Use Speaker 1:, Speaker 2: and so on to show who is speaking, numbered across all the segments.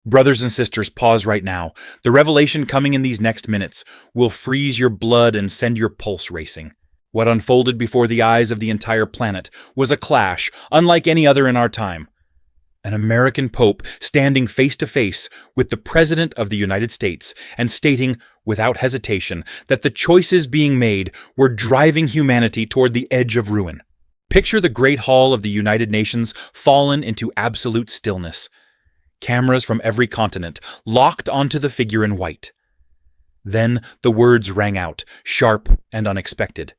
Speaker 1: Brothers and sisters, pause right now. The revelation coming in these next minutes will freeze your blood and send your pulse racing. What unfolded before the eyes of the entire planet was a clash unlike any other in our time. An American Pope standing face to face with the President of the United States and stating, without hesitation, that the choices being made were driving humanity toward the edge of ruin. Picture the Great Hall of the United Nations fallen into absolute stillness. Cameras from every continent locked onto the figure in white. Then the words rang out, sharp and unexpected.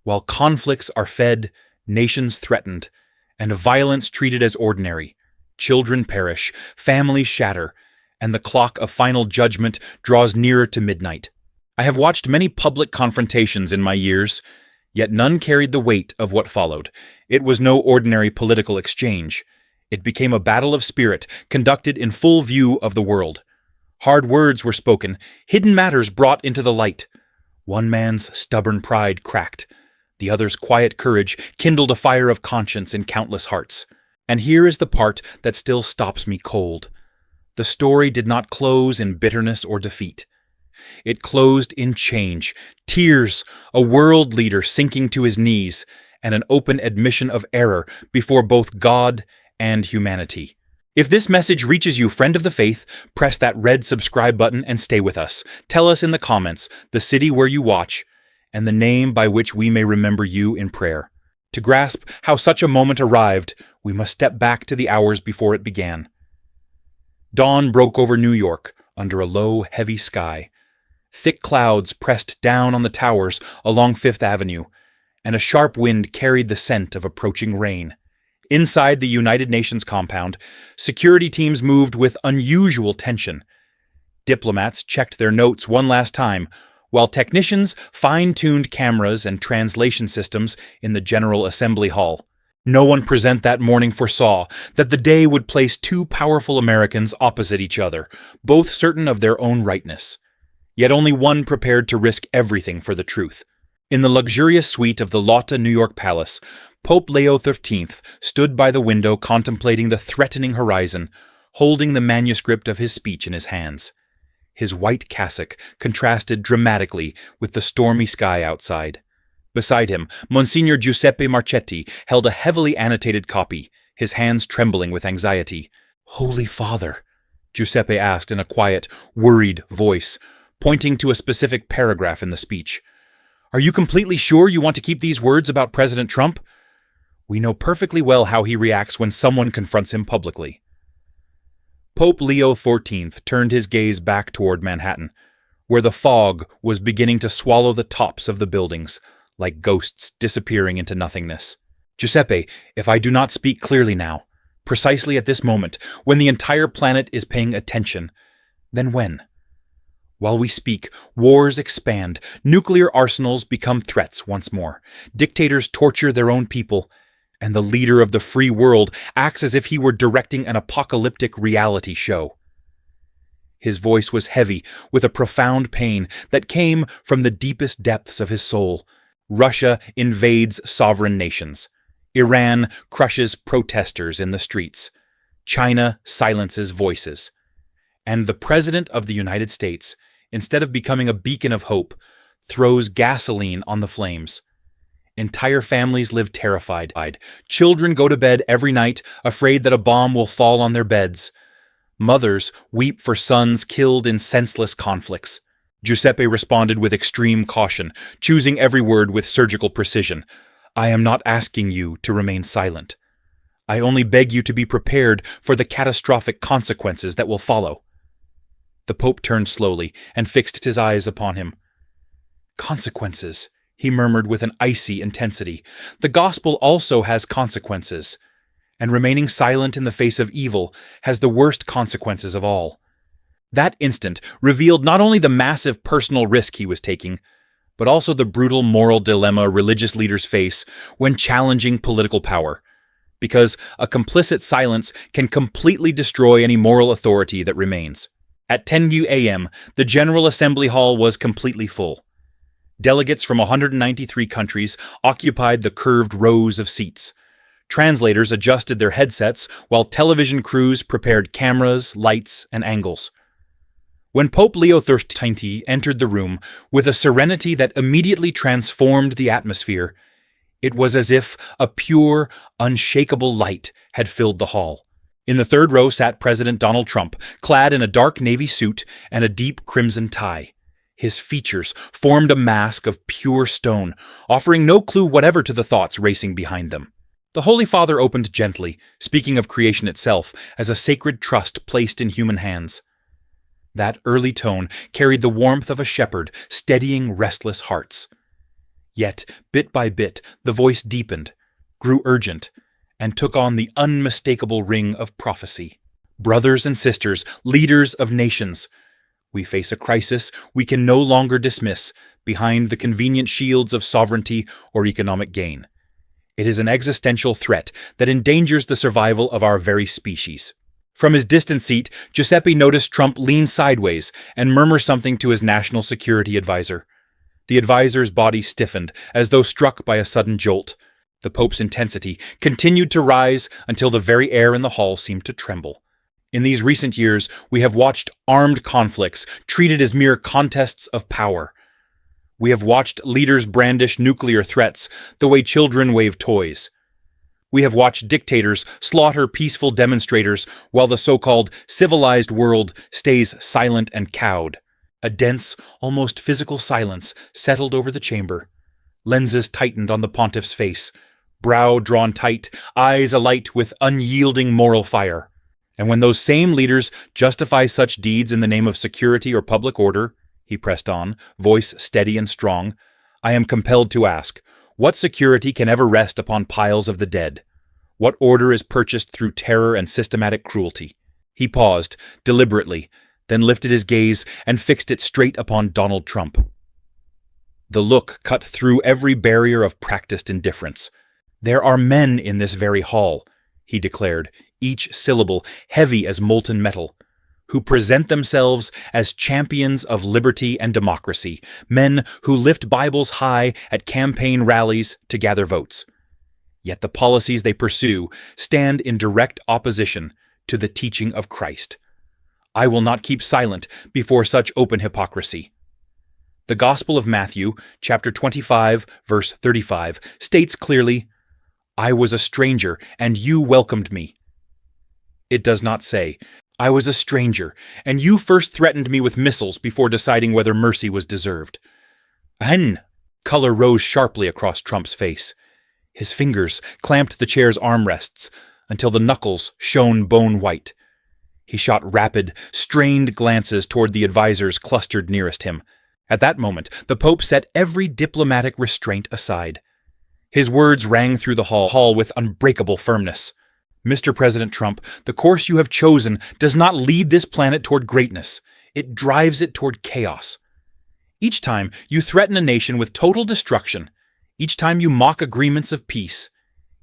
Speaker 1: While conflicts are fed, nations threatened, and violence treated as ordinary, children perish, families shatter, and the clock of final judgment draws nearer to midnight. I have watched many public confrontations in my years, yet none carried the weight of what followed. It was no ordinary political exchange. It became a battle of spirit, conducted in full view of the world. Hard words were spoken, hidden matters brought into the light. One man's stubborn pride cracked. The other's quiet courage kindled a fire of conscience in countless hearts. And here is the part that still stops me cold. The story did not close in bitterness or defeat. It closed in change, tears, a world leader sinking to his knees, and an open admission of error before both God and humanity. If this message reaches you, friend of the faith, press that red subscribe button and stay with us. Tell us in the comments the city where you watch and the name by which we may remember you in prayer. To grasp how such a moment arrived, we must step back to the hours before it began. Dawn broke over New York under a low, heavy sky. Thick clouds pressed down on the towers along Fifth Avenue, and a sharp wind carried the scent of approaching rain. Inside the United Nations compound, security teams moved with unusual tension. Diplomats checked their notes one last time, while technicians fine-tuned cameras and translation systems in the General Assembly Hall. No one present that morning foresaw that the day would place two powerful Americans opposite each other, both certain of their own rightness. Yet only one prepared to risk everything for the truth. In the luxurious suite of the Lotte New York Palace, Pope Leo XIV stood by the window contemplating the threatening horizon, holding the manuscript of his speech in his hands. His white cassock contrasted dramatically with the stormy sky outside. Beside him, Monsignor Giuseppe Marchetti held a heavily annotated copy, his hands trembling with anxiety. "Holy Father," Giuseppe asked in a quiet, worried voice, pointing to a specific paragraph in the speech. "Are you completely sure you want to keep these words about President Trump? We know perfectly well how he reacts when someone confronts him publicly." Pope Leo XIV turned his gaze back toward Manhattan, where the fog was beginning to swallow the tops of the buildings, like ghosts disappearing into nothingness. "Giuseppe, if I do not speak clearly now, precisely at this moment, when the entire planet is paying attention, then when? While we speak, wars expand, nuclear arsenals become threats once more, dictators torture their own people, and the leader of the free world acts as if he were directing an apocalyptic reality show." His voice was heavy with a profound pain that came from the deepest depths of his soul. Russia invades sovereign nations. Iran crushes protesters in the streets. China silences voices. And the President of the United States, instead of becoming a beacon of hope, throws gasoline on the flames. Entire families live terrified. Children go to bed every night afraid that a bomb will fall on their beds. Mothers weep for sons killed in senseless conflicts. Giuseppe responded with extreme caution, choosing every word with surgical precision. "I am not asking you to remain silent. I only beg you to be prepared for the catastrophic consequences that will follow." The Pope turned slowly and fixed his eyes upon him. "Consequences," he murmured with an icy intensity. "The gospel also has consequences, and remaining silent in the face of evil has the worst consequences of all." That instant revealed not only the massive personal risk he was taking, but also the brutal moral dilemma religious leaders face when challenging political power, because a complicit silence can completely destroy any moral authority that remains. At 10 a.m., the General Assembly Hall was completely full. Delegates from 193 countries occupied the curved rows of seats. Translators adjusted their headsets while television crews prepared cameras, lights, and angles. When Pope Leo XIV entered the room with a serenity that immediately transformed the atmosphere, it was as if a pure, unshakable light had filled the hall. In the third row sat President Donald Trump, clad in a dark navy suit and a deep crimson tie. His features formed a mask of pure stone, offering no clue whatever to the thoughts racing behind them. The Holy Father opened gently, speaking of creation itself as a sacred trust placed in human hands. That early tone carried the warmth of a shepherd steadying restless hearts. Yet, bit by bit, the voice deepened, grew urgent, and took on the unmistakable ring of prophecy. Brothers and sisters, leaders of nations, we face a crisis we can no longer dismiss behind the convenient shields of sovereignty or economic gain. It is an existential threat that endangers the survival of our very species. From his distant seat, Giuseppe noticed Trump lean sideways and murmur something to his national security advisor. The advisor's body stiffened, as though struck by a sudden jolt. The Pope's intensity continued to rise until the very air in the hall seemed to tremble. In these recent years, we have watched armed conflicts treated as mere contests of power. We have watched leaders brandish nuclear threats the way children wave toys. We have watched dictators slaughter peaceful demonstrators while the so-called civilized world stays silent and cowed. A dense, almost physical silence settled over the chamber. Lenses tightened on the pontiff's face, brow drawn tight, eyes alight with unyielding moral fire. And when those same leaders justify such deeds in the name of security or public order, he pressed on, voice steady and strong, I am compelled to ask, what security can ever rest upon piles of the dead? What order is purchased through terror and systematic cruelty? He paused, deliberately, then lifted his gaze and fixed it straight upon Donald Trump. The look cut through every barrier of practiced indifference. There are men in this very hall, he declared, each syllable heavy as molten metal, who present themselves as champions of liberty and democracy, men who lift Bibles high at campaign rallies to gather votes. Yet the policies they pursue stand in direct opposition to the teaching of Christ. I will not keep silent before such open hypocrisy. The Gospel of Matthew, chapter 25, verse 35, states clearly, I was a stranger, and you welcomed me. It does not say, I was a stranger, and you first threatened me with missiles before deciding whether mercy was deserved. Color rose sharply across Trump's face. His fingers clamped the chair's armrests until the knuckles shone bone white. He shot rapid, strained glances toward the advisors clustered nearest him. At that moment, the Pope set every diplomatic restraint aside. His words rang through the hall with unbreakable firmness. Mr. President Trump, the course you have chosen does not lead this planet toward greatness. It drives it toward chaos. Each time you threaten a nation with total destruction, each time you mock agreements of peace,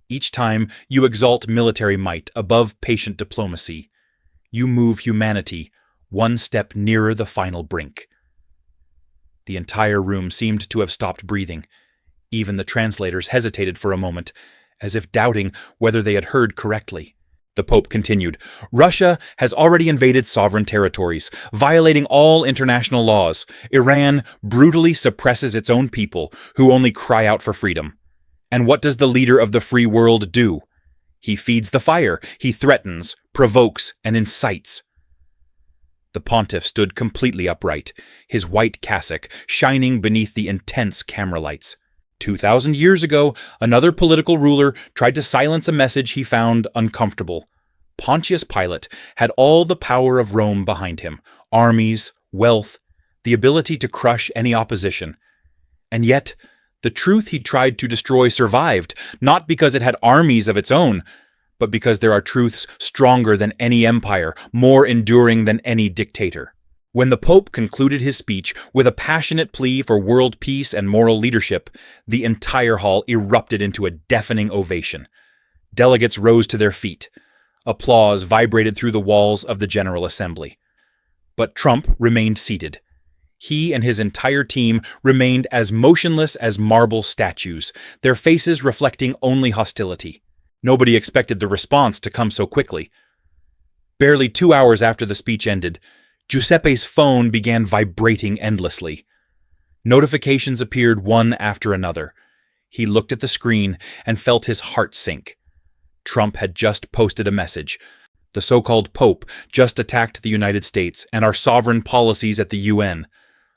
Speaker 1: each time you exalt military might above patient diplomacy, you move humanity one step nearer the final brink. The entire room seemed to have stopped breathing. Even the translators hesitated for a moment, as if doubting whether they had heard correctly. The Pope continued, Russia has already invaded sovereign territories, violating all international laws. Iran brutally suppresses its own people, who only cry out for freedom. And what does the leader of the free world do? He feeds the fire. He threatens, provokes, and incites. The pontiff stood completely upright, his white cassock shining beneath the intense camera lights. 2,000 years ago, another political ruler tried to silence a message he found uncomfortable. Pontius Pilate had all the power of Rome behind him, armies, wealth, the ability to crush any opposition. And yet, the truth he tried to destroy survived, not because it had armies of its own, but because there are truths stronger than any empire, more enduring than any dictator. When the Pope concluded his speech with a passionate plea for world peace and moral leadership, the entire hall erupted into a deafening ovation. Delegates rose to their feet. Applause vibrated through the walls of the General Assembly. But Trump remained seated. He and his entire team remained as motionless as marble statues, their faces reflecting only hostility. Nobody expected the response to come so quickly. Barely 2 hours after the speech ended, Giuseppe's phone began vibrating endlessly. Notifications appeared one after another. He looked at the screen and felt his heart sink. Trump had just posted a message. The so-called Pope just attacked the United States and our sovereign policies at the UN.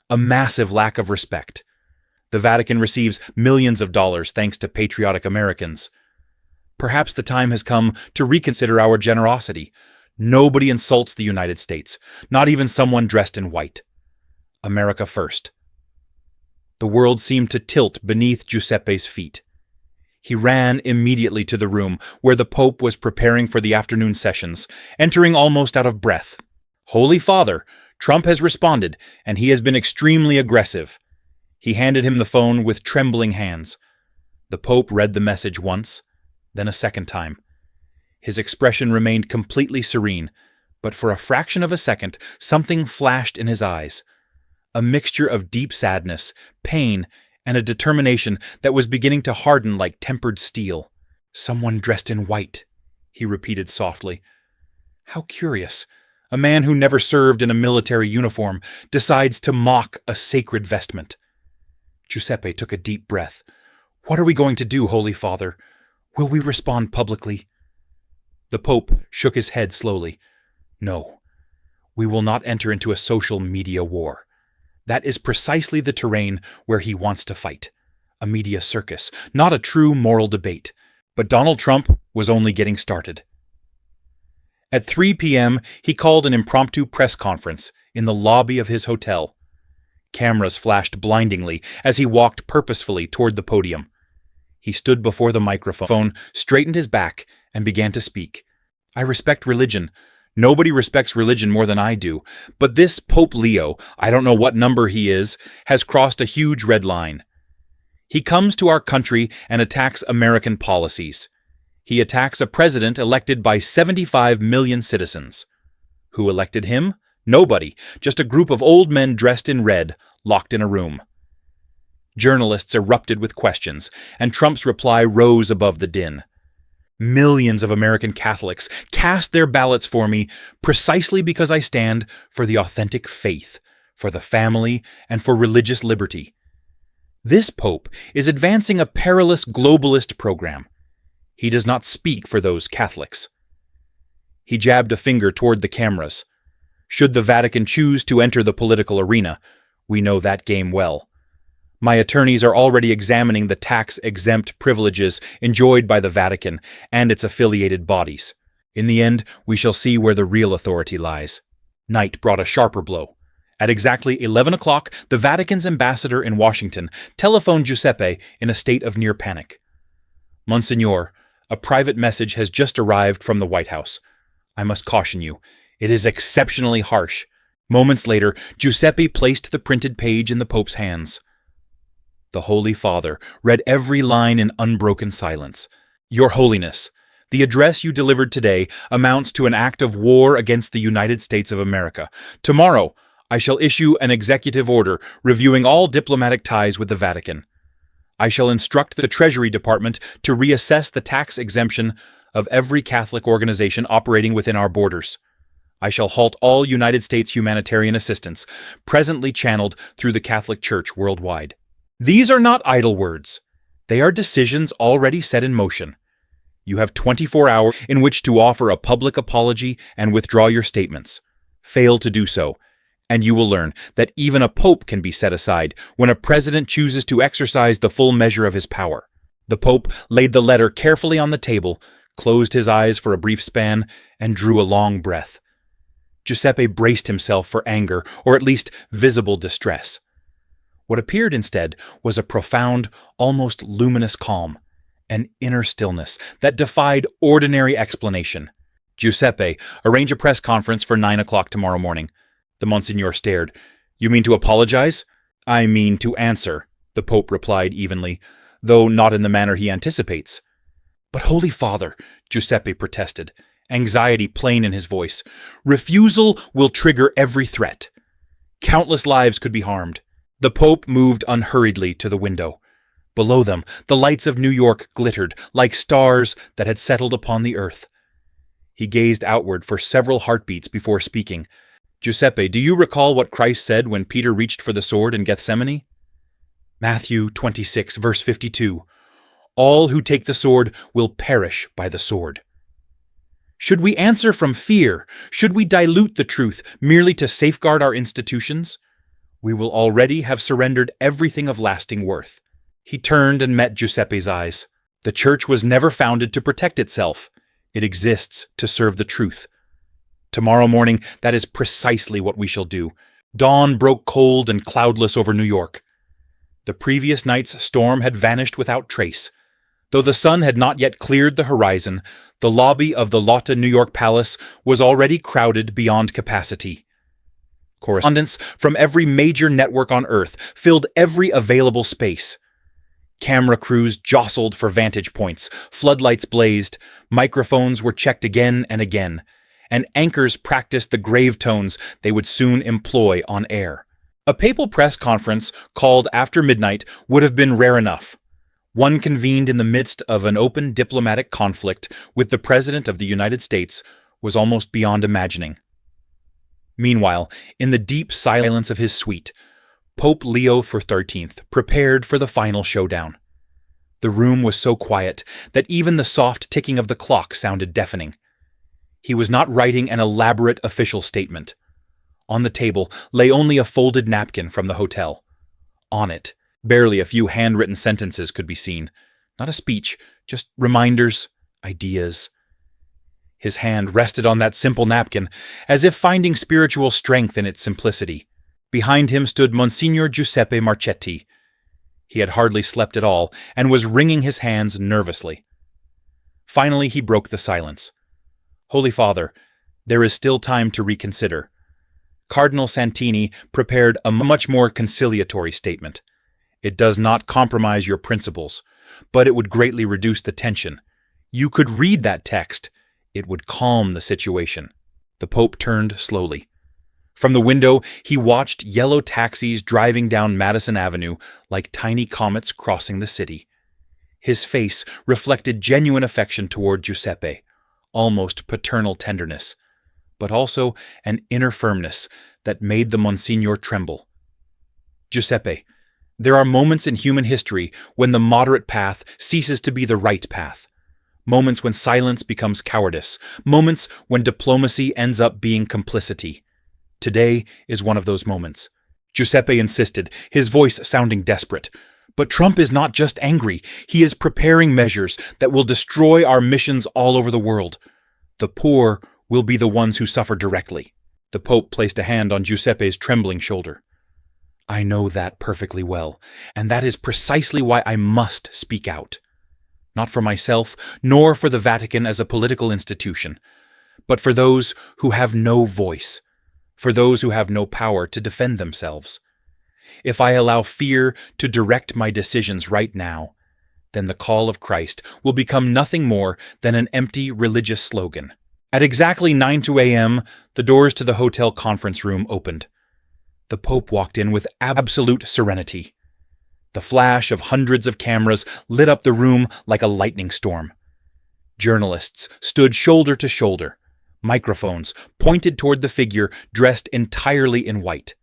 Speaker 1: A massive lack of respect. The Vatican receives millions of dollars thanks to patriotic Americans. Perhaps the time has come to reconsider our generosity. Nobody insults the United States, not even someone dressed in white. America first. The world seemed to tilt beneath Giuseppe's feet. He ran immediately to the room where the Pope was preparing for the afternoon sessions, entering almost out of breath. "Holy Father, Trump has responded, and he has been extremely aggressive." He handed him the phone with trembling hands. The Pope read the message once, then a second time. His expression remained completely serene, but for a fraction of a second, something flashed in his eyes. A mixture of deep sadness, pain, and a determination that was beginning to harden like tempered steel. "Someone dressed in white," he repeated softly. How curious. A man who never served in a military uniform decides to mock a sacred vestment. Giuseppe took a deep breath. "What are we going to do, Holy Father? Will we respond publicly?" The Pope shook his head slowly. "No, we will not enter into a social media war. That is precisely the terrain where he wants to fight. A media circus, not a true moral debate. But Donald Trump was only getting started." At 3 p.m., he called an impromptu press conference in the lobby of his hotel. Cameras flashed blindingly as he walked purposefully toward the podium. He stood before the microphone, straightened his back, and began to speak. "I respect religion. Nobody respects religion more than I do. But this Pope Leo, I don't know what number he is, has crossed a huge red line. He comes to our country and attacks American policies. He attacks a president elected by 75 million citizens. Who elected him? Nobody, just a group of old men dressed in red, locked in a room." Journalists erupted with questions, and Trump's reply rose above the din. "Millions of American Catholics cast their ballots for me precisely because I stand for the authentic faith, for the family, and for religious liberty. This Pope is advancing a perilous globalist program. He does not speak for those Catholics." He jabbed a finger toward the cameras. "Should the Vatican choose to enter the political arena, we know that game well. My attorneys are already examining the tax-exempt privileges enjoyed by the Vatican and its affiliated bodies. In the end, we shall see where the real authority lies." Night brought a sharper blow. At exactly 11 o'clock, the Vatican's ambassador in Washington telephoned Giuseppe in a state of near panic. "Monsignor, a private message has just arrived from the White House. I must caution you, it is exceptionally harsh." Moments later, Giuseppe placed the printed page in the Pope's hands. The Holy Father read every line in unbroken silence. "Your Holiness, the address you delivered today amounts to an act of war against the United States of America. Tomorrow, I shall issue an executive order reviewing all diplomatic ties with the Vatican. I shall instruct the Treasury Department to reassess the tax exemption of every Catholic organization operating within our borders. I shall halt all United States humanitarian assistance presently channeled through the Catholic Church worldwide." These are not idle words. They are decisions already set in motion. You have 24 hours in which to offer a public apology and withdraw your statements. Fail to do so, and you will learn that even a pope can be set aside when a president chooses to exercise the full measure of his power. The Pope laid the letter carefully on the table, closed his eyes for a brief span, and drew a long breath. Giuseppe braced himself for anger, or at least visible distress. What appeared instead was a profound, almost luminous calm, an inner stillness that defied ordinary explanation. "Giuseppe, arrange a press conference for 9 o'clock tomorrow morning." The Monsignor stared. "You mean to apologize?" "I mean to answer," the Pope replied evenly, though not in the manner he anticipates. "But, Holy Father," Giuseppe protested, anxiety plain in his voice, "refusal will trigger every threat. Countless lives could be harmed." The Pope moved unhurriedly to the window. Below them, the lights of New York glittered like stars that had settled upon the earth. He gazed outward for several heartbeats before speaking. "Giuseppe, do you recall what Christ said when Peter reached for the sword in Gethsemane? Matthew 26, verse 52. All who take the sword will perish by the sword." Should we answer from fear? Should we dilute the truth merely to safeguard our institutions? We will already have surrendered everything of lasting worth. He turned and met Giuseppe's eyes. The Church was never founded to protect itself. It exists to serve the truth. Tomorrow morning, that is precisely what we shall do. Dawn broke cold and cloudless over New York. The previous night's storm had vanished without trace. Though the sun had not yet cleared the horizon, the lobby of the Lotte New York Palace was already crowded beyond capacity. Correspondents from every major network on Earth filled every available space. Camera crews jostled for vantage points, floodlights blazed, microphones were checked again and again, and anchors practiced the grave tones they would soon employ on air. A papal press conference called after midnight would have been rare enough. One convened in the midst of an open diplomatic conflict with the President of the United States was almost beyond imagining. Meanwhile, in the deep silence of his suite, Pope Leo XIII prepared for the final showdown. The room was so quiet that even the soft ticking of the clock sounded deafening. He was not writing an elaborate official statement. On the table lay only a folded napkin from the hotel. On it, barely a few handwritten sentences could be seen. Not a speech, just reminders, ideas. His hand rested on that simple napkin, as if finding spiritual strength in its simplicity. Behind him stood Monsignor Giuseppe Marchetti. He had hardly slept at all, and was wringing his hands nervously. Finally he broke the silence. "Holy Father, there is still time to reconsider." Cardinal Santini prepared a much more conciliatory statement. "It does not compromise your principles, but it would greatly reduce the tension. You could read that text. It would calm the situation." The Pope turned slowly. From the window, he watched yellow taxis driving down Madison Avenue like tiny comets crossing the city. His face reflected genuine affection toward Giuseppe, almost paternal tenderness, but also an inner firmness that made the Monsignor tremble. "Giuseppe, there are moments in human history when the moderate path ceases to be the right path. Moments when silence becomes cowardice. Moments when diplomacy ends up being complicity. Today is one of those moments." Giuseppe insisted, his voice sounding desperate. "But Trump is not just angry. He is preparing measures that will destroy our missions all over the world. The poor will be the ones who suffer directly." The Pope placed a hand on Giuseppe's trembling shoulder. "I know that perfectly well, and that is precisely why I must speak out. Not for myself, nor for the Vatican as a political institution, but for those who have no voice, for those who have no power to defend themselves. If I allow fear to direct my decisions right now, then the call of Christ will become nothing more than an empty religious slogan." At exactly 9:02 a.m., the doors to the hotel conference room opened. The Pope walked in with absolute serenity. The flash of hundreds of cameras lit up the room like a lightning storm. Journalists stood shoulder to shoulder. Microphones pointed toward the figure dressed entirely in white.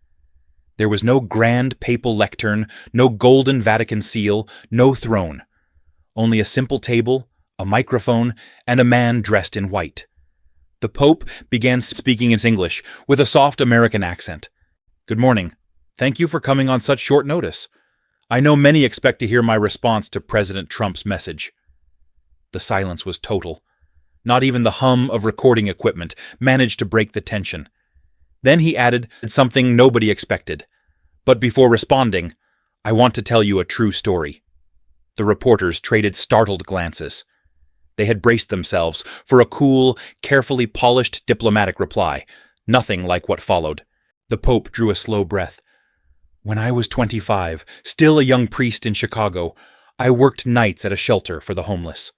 Speaker 1: There was no grand papal lectern, no golden Vatican seal, no throne. Only a simple table, a microphone, and a man dressed in white. The Pope began speaking in English with a soft American accent. "Good morning. Thank you for coming on such short notice. I know many expect to hear my response to President Trump's message." The silence was total. Not even the hum of recording equipment managed to break the tension. Then he added something nobody expected. "But before responding, I want to tell you a true story." The reporters traded startled glances. They had braced themselves for a cool, carefully polished diplomatic reply, nothing like what followed. The Pope drew a slow breath. "When I was 25, still a young priest in Chicago, I worked nights at a shelter for the homeless.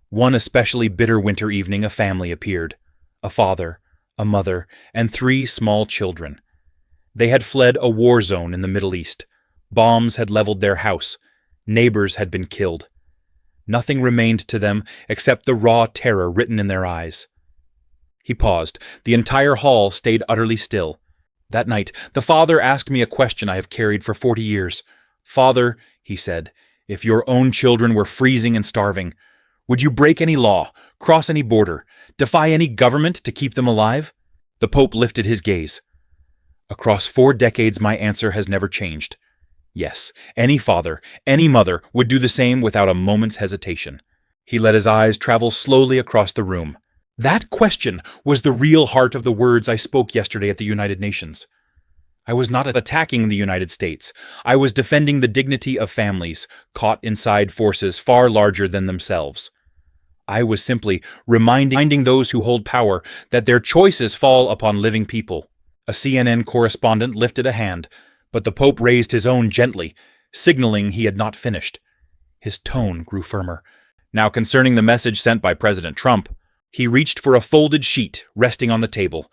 Speaker 1: One especially bitter winter evening a family appeared, a father, a mother, and 3 small children. They had fled a war zone in the Middle East. Bombs had leveled their house. Neighbors had been killed. Nothing remained to them except the raw terror written in their eyes. He paused. The entire hall stayed utterly still. That night, the father asked me a question I have carried for 40 years. "Father," he said, "if your own children were freezing and starving, would you break any law, cross any border, defy any government to keep them alive?" The Pope lifted his gaze. Across 4 decades, my answer has never changed. Yes, any father, any mother would do the same without a moment's hesitation. He let his eyes travel slowly across the room. That question was the real heart of the words I spoke yesterday at the United Nations. I was not attacking the United States. I was defending the dignity of families caught inside forces far larger than themselves. I was simply reminding those who hold power that their choices fall upon living people. A CNN correspondent lifted a hand, but the Pope raised his own gently, signaling he had not finished. His tone grew firmer. Now, concerning the message sent by President Trump, he reached for a folded sheet resting on the table.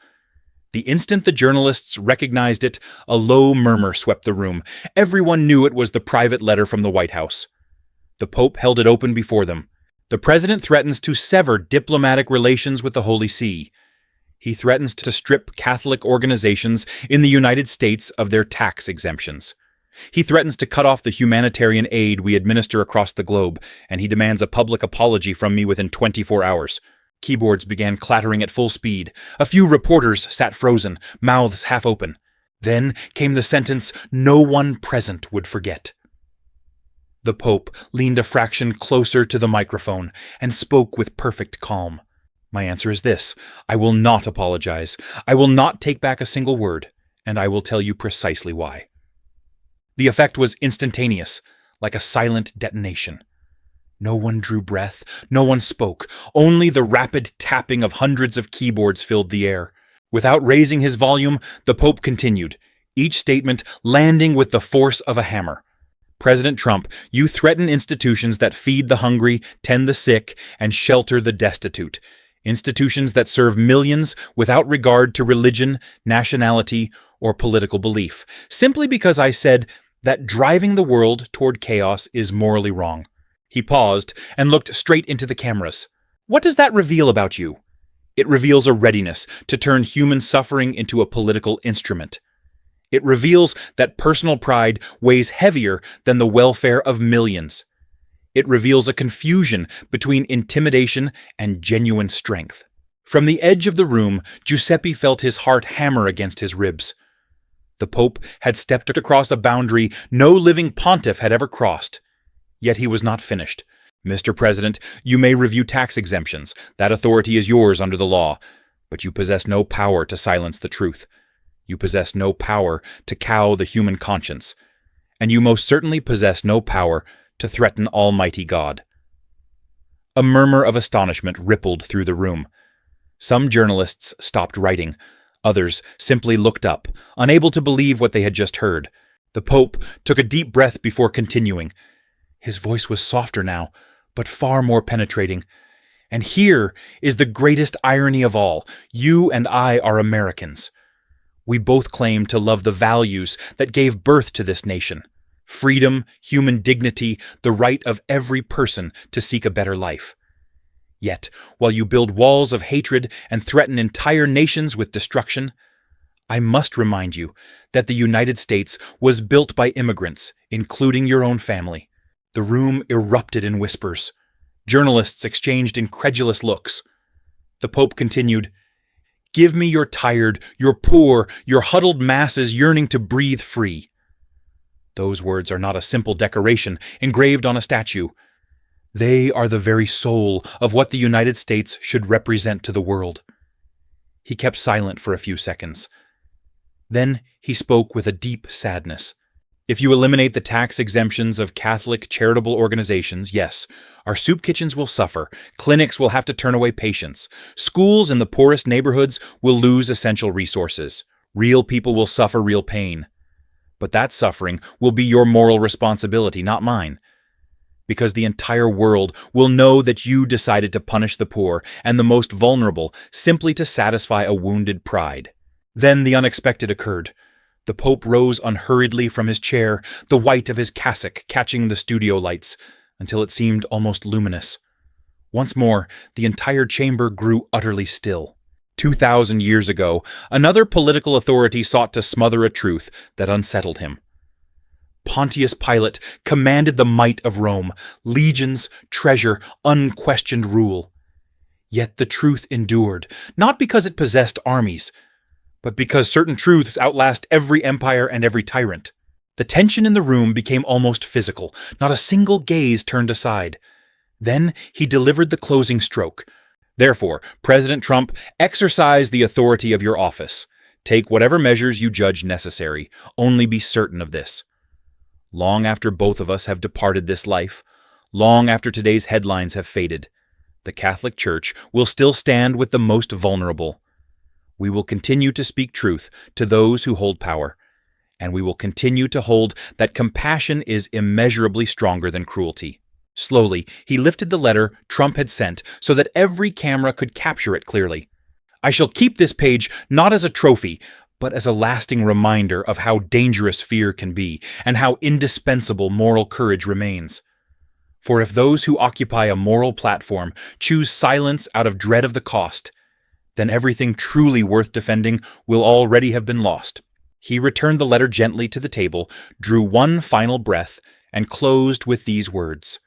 Speaker 1: The instant the journalists recognized it, a low murmur swept the room. Everyone knew it was the private letter from the White House. The Pope held it open before them. The president threatens to sever diplomatic relations with the Holy See. He threatens to strip Catholic organizations in the United States of their tax exemptions. He threatens to cut off the humanitarian aid we administer across the globe, and he demands a public apology from me within 24 hours. Keyboards began clattering at full speed. A few reporters sat frozen, mouths half open. Then came the sentence no one present would forget. The Pope leaned a fraction closer to the microphone and spoke with perfect calm. My answer is this: I will not apologize. I will not take back a single word, and I will tell you precisely why. The effect was instantaneous, like a silent detonation. No one drew breath, no one spoke. Only the rapid tapping of hundreds of keyboards filled the air. Without raising his volume, the Pope continued, each statement landing with the force of a hammer. President Trump, you threaten institutions that feed the hungry, tend the sick, and shelter the destitute. Institutions that serve millions without regard to religion, nationality, or political belief, simply because I said that driving the world toward chaos is morally wrong. He paused and looked straight into the cameras. What does that reveal about you? It reveals a readiness to turn human suffering into a political instrument. It reveals that personal pride weighs heavier than the welfare of millions. It reveals a confusion between intimidation and genuine strength. From the edge of the room, Giuseppe felt his heart hammer against his ribs. The Pope had stepped across a boundary no living pontiff had ever crossed. Yet he was not finished. Mr. President, you may review tax exemptions. That authority is yours under the law. But you possess no power to silence the truth. You possess no power to cow the human conscience. And you most certainly possess no power to threaten Almighty God. A murmur of astonishment rippled through the room. Some journalists stopped writing. Others simply looked up, unable to believe what they had just heard. The Pope took a deep breath before continuing. His voice was softer now, but far more penetrating. And here is the greatest irony of all. You and I are Americans. We both claim to love the values that gave birth to this nation. Freedom, human dignity, the right of every person to seek a better life. Yet, while you build walls of hatred and threaten entire nations with destruction, I must remind you that the United States was built by immigrants, including your own family. The room erupted in whispers. Journalists exchanged incredulous looks. The Pope continued, "Give me your tired, your poor, your huddled masses yearning to breathe free." Those words are not a simple decoration engraved on a statue. They are the very soul of what the United States should represent to the world. He kept silent for a few seconds. Then he spoke with a deep sadness. If you eliminate the tax exemptions of Catholic charitable organizations, yes, our soup kitchens will suffer, clinics will have to turn away patients, schools in the poorest neighborhoods will lose essential resources, real people will suffer real pain. But that suffering will be your moral responsibility, not mine. Because the entire world will know that you decided to punish the poor and the most vulnerable simply to satisfy a wounded pride. Then the unexpected occurred. The Pope rose unhurriedly from his chair, the white of his cassock catching the studio lights, until it seemed almost luminous. Once more, the entire chamber grew utterly still. 2,000 years ago, another political authority sought to smother a truth that unsettled him. Pontius Pilate commanded the might of Rome, legions, treasure, unquestioned rule. Yet the truth endured, not because it possessed armies, but because certain truths outlast every empire and every tyrant. The tension in the room became almost physical. Not a single gaze turned aside. Then he delivered the closing stroke. Therefore, President Trump, exercise the authority of your office. Take whatever measures you judge necessary. Only be certain of this. Long after both of us have departed this life, long after today's headlines have faded, the Catholic Church will still stand with the most vulnerable. We will continue to speak truth to those who hold power, and we will continue to hold that compassion is immeasurably stronger than cruelty. Slowly, he lifted the letter Trump had sent so that every camera could capture it clearly. I shall keep this page not as a trophy, but as a lasting reminder of how dangerous fear can be and how indispensable moral courage remains. For if those who occupy a moral platform choose silence out of dread of the cost, then everything truly worth defending will already have been lost. He returned the letter gently to the table, drew one final breath, and closed with these words: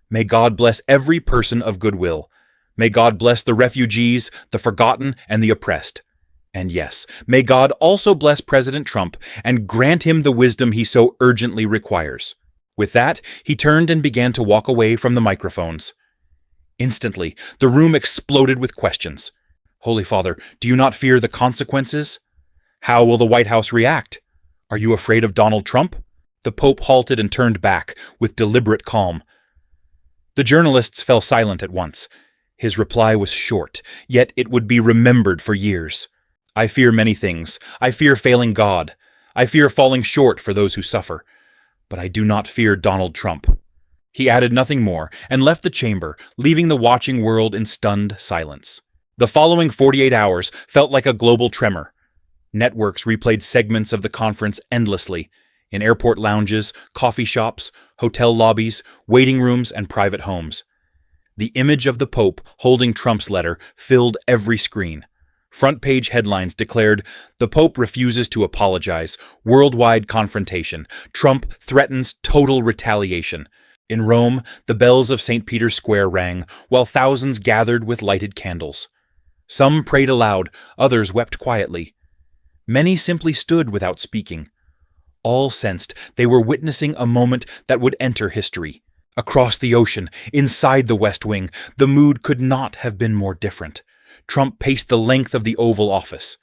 Speaker 1: May God bless every person of goodwill. May God bless the refugees, the forgotten, and the oppressed. And yes, may God also bless President Trump and grant him the wisdom he so urgently requires. With that, he turned and began to walk away from the microphones. Instantly, the room exploded with questions. Holy Father, do you not fear the consequences? How will the White House react? Are you afraid of Donald Trump? The Pope halted and turned back with deliberate calm. The journalists fell silent at once. His reply was short, yet it would be remembered for years. I fear many things. I fear failing God. I fear falling short for those who suffer. But I do not fear Donald Trump. He added nothing more and left the chamber, leaving the watching world in stunned silence. The following 48 hours felt like a global tremor. Networks replayed segments of the conference endlessly, in airport lounges, coffee shops, hotel lobbies, waiting rooms, and private homes. The image of the Pope holding Trump's letter filled every screen. Front-page headlines declared, "The Pope refuses to apologize. Worldwide confrontation. Trump threatens total retaliation." In Rome, the bells of St. Peter's Square rang, while thousands gathered with lighted candles. Some prayed aloud, others wept quietly. Many simply stood without speaking. All sensed they were witnessing a moment that would enter history. Across the ocean, inside the West Wing, the mood could not have been more different. Trump paced the length of the Oval Office.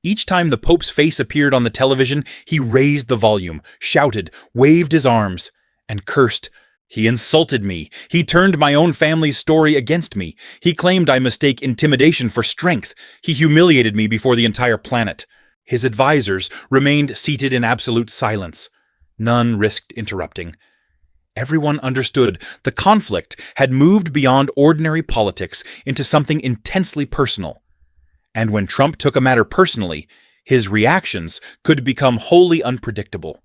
Speaker 1: Each time the Pope's face appeared on the television, he raised the volume, shouted, waved his arms, and cursed. He insulted me. He turned my own family's story against me. He claimed I mistake intimidation for strength. He humiliated me before the entire planet. His advisors remained seated in absolute silence. None risked interrupting. Everyone understood the conflict had moved beyond ordinary politics into something intensely personal. And when Trump took a matter personally, his reactions could become wholly unpredictable.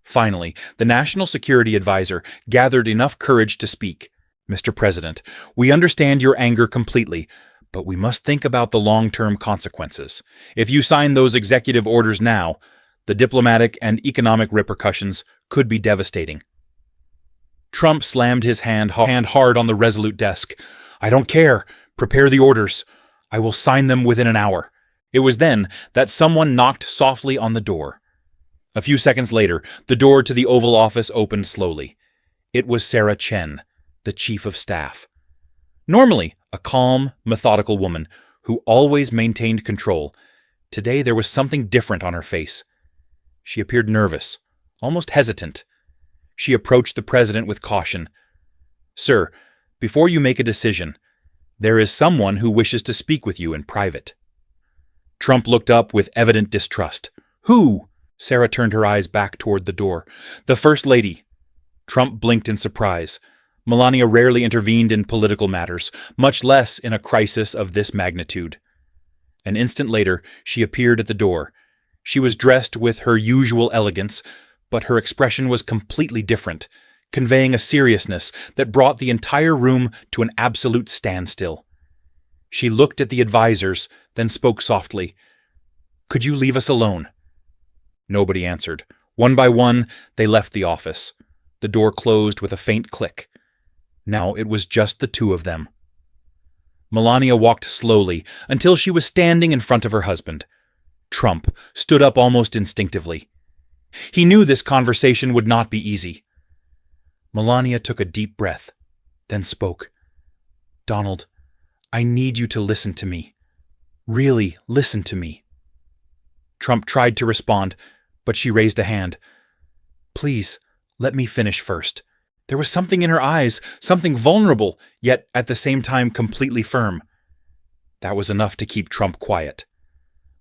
Speaker 1: Finally, the National Security Advisor gathered enough courage to speak. Mr. President, we understand your anger completely, but we must think about the long-term consequences. If you sign those executive orders now, the diplomatic and economic repercussions could be devastating. Trump slammed his hand hard on the resolute desk. I don't care. Prepare the orders. I will sign them within an hour. It was then that someone knocked softly on the door. A few seconds later, the door to the Oval Office opened slowly. It was Sarah Chen, the Chief of Staff. Normally a calm, methodical woman who always maintained control, today there was something different on her face. She appeared nervous, almost hesitant. She approached the president with caution. Sir, before you make a decision, there is someone who wishes to speak with you in private. Trump looked up with evident distrust. Who? Sarah turned her eyes back toward the door. The First Lady. Trump blinked in surprise. Melania rarely intervened in political matters, much less in a crisis of this magnitude. An instant later, she appeared at the door. She was dressed with her usual elegance, but her expression was completely different, conveying a seriousness that brought the entire room to an absolute standstill. She looked at the advisors, then spoke softly. "Could you leave us alone?" Nobody answered. One by one, they left the office. The door closed with a faint click. Now it was just the two of them. Melania walked slowly until she was standing in front of her husband. Trump stood up almost instinctively. He knew this conversation would not be easy. Melania took a deep breath, then spoke. "Donald, I need you to listen to me. Really listen to me." Trump tried to respond, but she raised a hand. "Please, let me finish first." There was something in her eyes, something vulnerable, yet at the same time completely firm. That was enough to keep Trump quiet.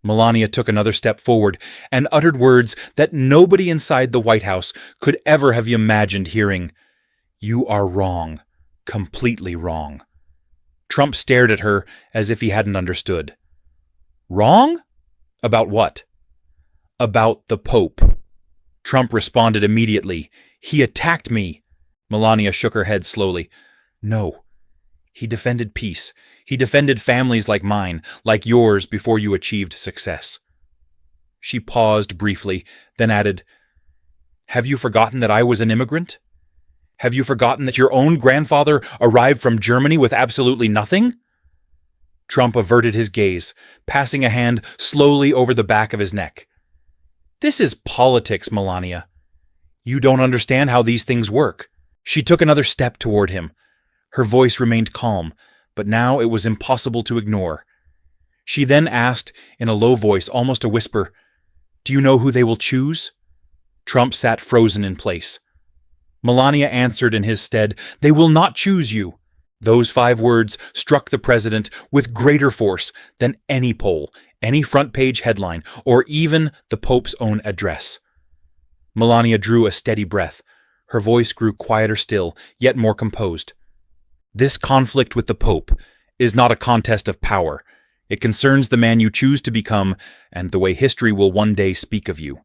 Speaker 1: Melania took another step forward and uttered words that nobody inside the White House could ever have imagined hearing. "You are wrong. Completely wrong." Trump stared at her as if he hadn't understood. "Wrong? About what?" "About the Pope." Trump responded immediately. "He attacked me." Melania shook her head slowly. "No. He defended peace. He defended families like mine, like yours, before you achieved success." She paused briefly, then added, "Have you forgotten that I was an immigrant? Have you forgotten that your own grandfather arrived from Germany with absolutely nothing?" Trump averted his gaze, passing a hand slowly over the back of his neck. "This is politics, Melania. You don't understand how these things work." She took another step toward him. Her voice remained calm, but now it was impossible to ignore. She then asked, in a low voice, almost a whisper, "Do you know who they will choose?" Trump sat frozen in place. Melania answered in his stead, "They will not choose you." Those 5 words struck the president with greater force than any poll, any front-page headline, or even the Pope's own address. Melania drew a steady breath. Her voice grew quieter still, yet more composed. "This conflict with the Pope is not a contest of power. It concerns the man you choose to become and the way history will one day speak of you.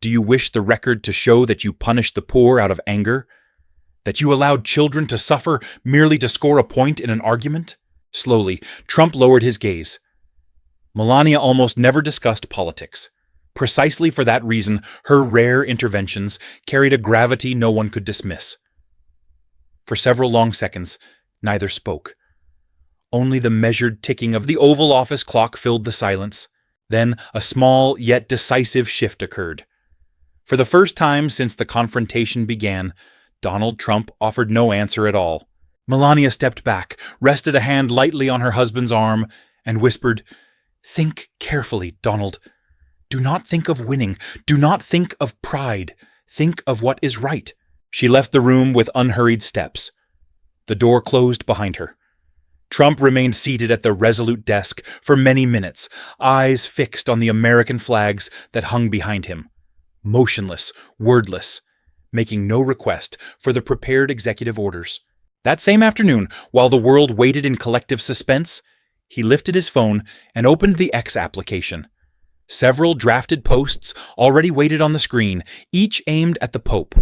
Speaker 1: Do you wish the record to show that you punished the poor out of anger? That you allowed children to suffer merely to score a point in an argument?" Slowly, Trump lowered his gaze. Melania almost never discussed politics. Precisely for that reason, her rare interventions carried a gravity no one could dismiss. For several long seconds, neither spoke. Only the measured ticking of the Oval Office clock filled the silence. Then a small yet decisive shift occurred. For the first time since the confrontation began, Donald Trump offered no answer at all. Melania stepped back, rested a hand lightly on her husband's arm, and whispered, "Think carefully, Donald. Do not think of winning. Do not think of pride. Think of what is right." She left the room with unhurried steps. The door closed behind her. Trump remained seated at the resolute desk for many minutes, eyes fixed on the American flags that hung behind him. Motionless, wordless, making no request for the prepared executive orders. That same afternoon, while the world waited in collective suspense, he lifted his phone and opened the X application. Several drafted posts already waited on the screen, each aimed at the Pope.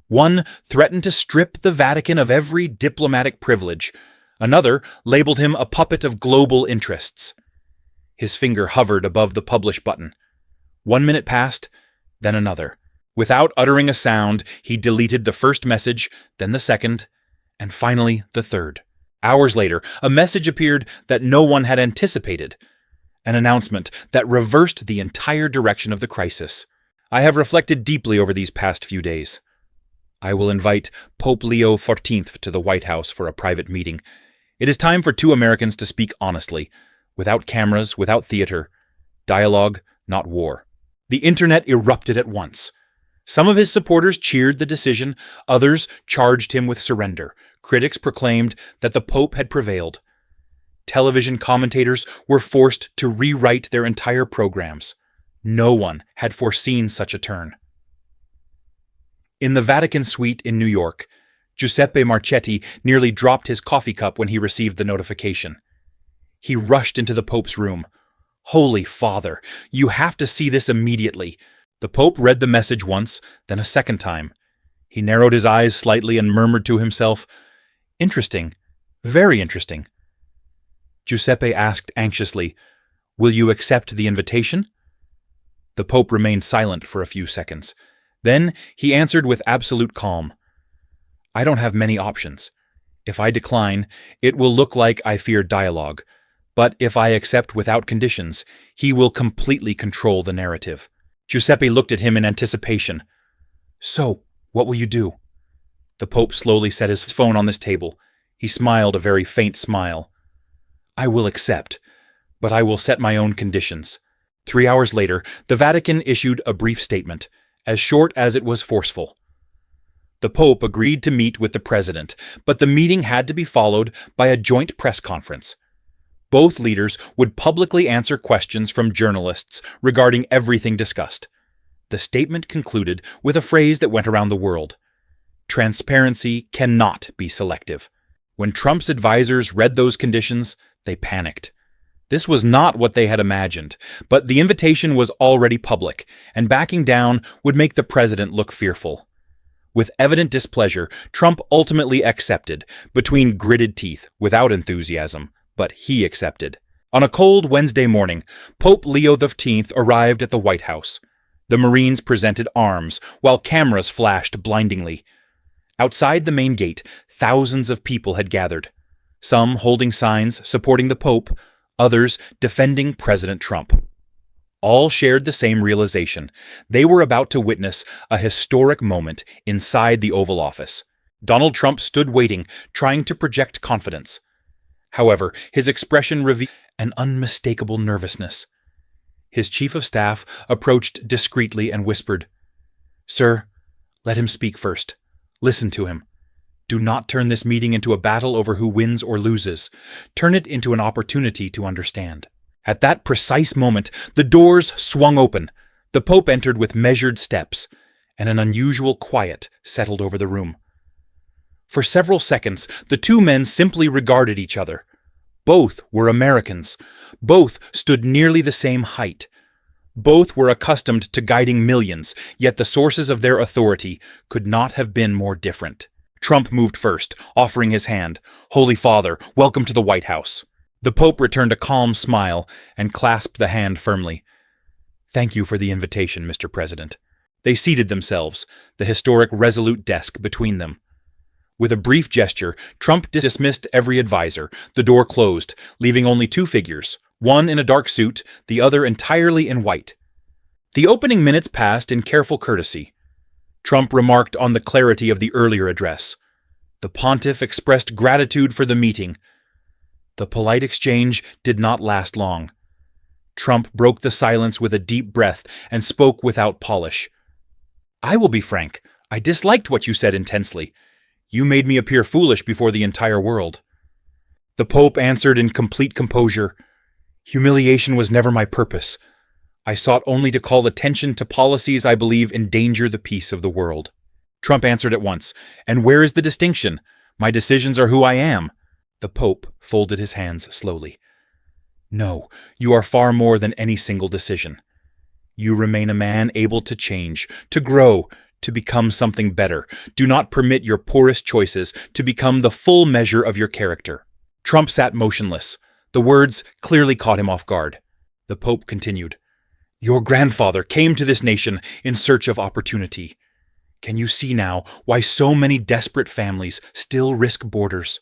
Speaker 1: One threatened to strip the Vatican of every diplomatic privilege. Another labeled him a puppet of global interests. His finger hovered above the publish button. 1 minute passed, then another. Without uttering a sound, he deleted the first message, then the second, and finally the third. Hours later, a message appeared that no one had anticipated. An announcement that reversed the entire direction of the crisis. "I have reflected deeply over these past few days. I will invite Pope Leo XIV to the White House for a private meeting. It is time for 2 Americans to speak honestly, without cameras, without theater. Dialogue, not war." The internet erupted at once. Some of his supporters cheered the decision, others charged him with surrender. Critics proclaimed that the Pope had prevailed. Television commentators were forced to rewrite their entire programs. No one had foreseen such a turn. In the Vatican suite in New York, Giuseppe Marchetti nearly dropped his coffee cup when he received the notification. He rushed into the Pope's room. Holy Father, you have to see this immediately. The Pope read the message once, then a second time. He narrowed his eyes slightly and murmured to himself, "Interesting, very interesting." Giuseppe asked anxiously, "Will you accept the invitation?" The Pope remained silent for a few seconds. Then he answered with absolute calm, "I don't have many options. If I decline, it will look like I fear dialogue. But if I accept without conditions, he will completely control the narrative." Giuseppe looked at him in anticipation. "So, what will you do?" The Pope slowly set his phone on this table. He smiled a very faint smile. "I will accept, but I will set my own conditions." 3 hours later, the Vatican issued a brief statement, as short as it was forceful. The Pope agreed to meet with the President, but the meeting had to be followed by a joint press conference. Both leaders would publicly answer questions from journalists regarding everything discussed. The statement concluded with a phrase that went around the world: "Transparency cannot be selective." When Trump's advisors read those conditions, they panicked. This was not what they had imagined, but the invitation was already public, and backing down would make the president look fearful. With evident displeasure, Trump ultimately accepted, between gritted teeth, without enthusiasm, but he accepted. On a cold Wednesday morning, Pope Leo XIV arrived at the White House. The Marines presented arms, while cameras flashed blindingly. Outside the main gate, thousands of people had gathered, some holding signs supporting the Pope, others defending President Trump. All shared the same realization. They were about to witness a historic moment inside the Oval Office. Donald Trump stood waiting, trying to project confidence. However, his expression revealed an unmistakable nervousness. His chief of staff approached discreetly and whispered, "Sir, let him speak first. Listen to him. Do not turn this meeting into a battle over who wins or loses. Turn it into an opportunity to understand." At that precise moment, the doors swung open. The Pope entered with measured steps, and an unusual quiet settled over the room. For several seconds, the two men simply regarded each other. Both were Americans. Both stood nearly the same height. Both were accustomed to guiding millions, yet the sources of their authority could not have been more different. Trump moved first, offering his hand. "Holy Father, welcome to the White House." The Pope returned a calm smile and clasped the hand firmly. "Thank you for the invitation, Mr. President." They seated themselves, the historic resolute desk between them. With a brief gesture, Trump dismissed every advisor. The door closed, leaving only two figures, one in a dark suit, the other entirely in white. The opening minutes passed in careful courtesy. Trump remarked on the clarity of the earlier address. The pontiff expressed gratitude for the meeting. The polite exchange did not last long. Trump broke the silence with a deep breath and spoke without polish. "I will be frank. I disliked what you said intensely. You made me appear foolish before the entire world." The Pope answered in complete composure, "Humiliation was never my purpose. I sought only to call attention to policies I believe endanger the peace of the world." Trump answered at once, "And where is the distinction? My decisions are who I am." The Pope folded his hands slowly. "No, you are far more than any single decision. You remain a man able to change, to grow, to become something better. Do not permit your poorest choices to become the full measure of your character." Trump sat motionless. The words clearly caught him off guard. The Pope continued, "Your grandfather came to this nation in search of opportunity. Can you see now why so many desperate families still risk borders?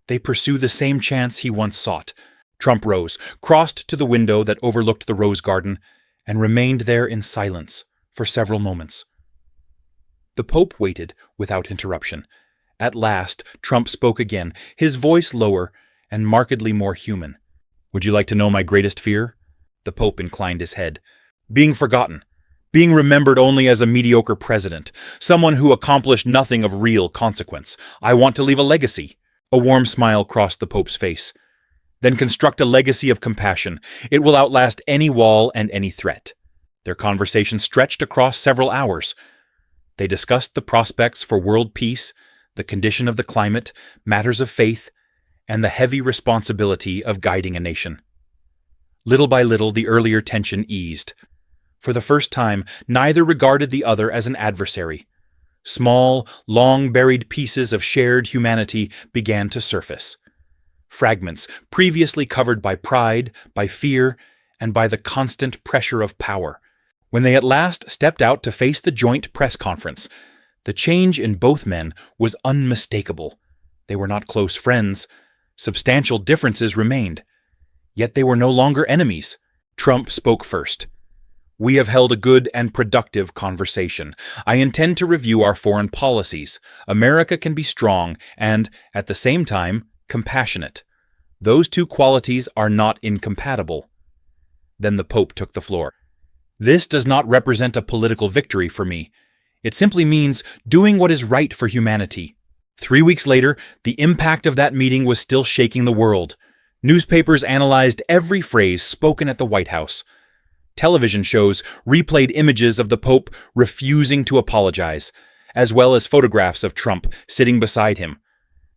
Speaker 1: They pursue the same chance he once sought." Trump rose, crossed to the window that overlooked the rose garden, and remained there in silence for several moments. The Pope waited without interruption. At last, Trump spoke again, his voice lower and markedly more human. "Would you like to know my greatest fear?" The Pope inclined his head. "Being forgotten. Being remembered only as a mediocre president, someone who accomplished nothing of real consequence. I want to leave a legacy." A warm smile crossed the Pope's face. "Then construct a legacy of compassion. It will outlast any wall and any threat." Their conversation stretched across several hours. They discussed the prospects for world peace, the condition of the climate, matters of faith, and the heavy responsibility of guiding a nation. Little by little, the earlier tension eased. For the first time, neither regarded the other as an adversary. Small, long-buried pieces of shared humanity began to surface. Fragments previously covered by pride, by fear, and by the constant pressure of power. When they at last stepped out to face the joint press conference, the change in both men was unmistakable. They were not close friends. Substantial differences remained. Yet they were no longer enemies. Trump spoke first. "We have held a good and productive conversation. I intend to review our foreign policies. America can be strong and, at the same time, compassionate. Those two qualities are not incompatible." Then the Pope took the floor. "This does not represent a political victory for me. It simply means doing what is right for humanity." 3 weeks later, the impact of that meeting was still shaking the world. Newspapers analyzed every phrase spoken at the White House. Television shows replayed images of the Pope refusing to apologize, as well as photographs of Trump sitting beside him,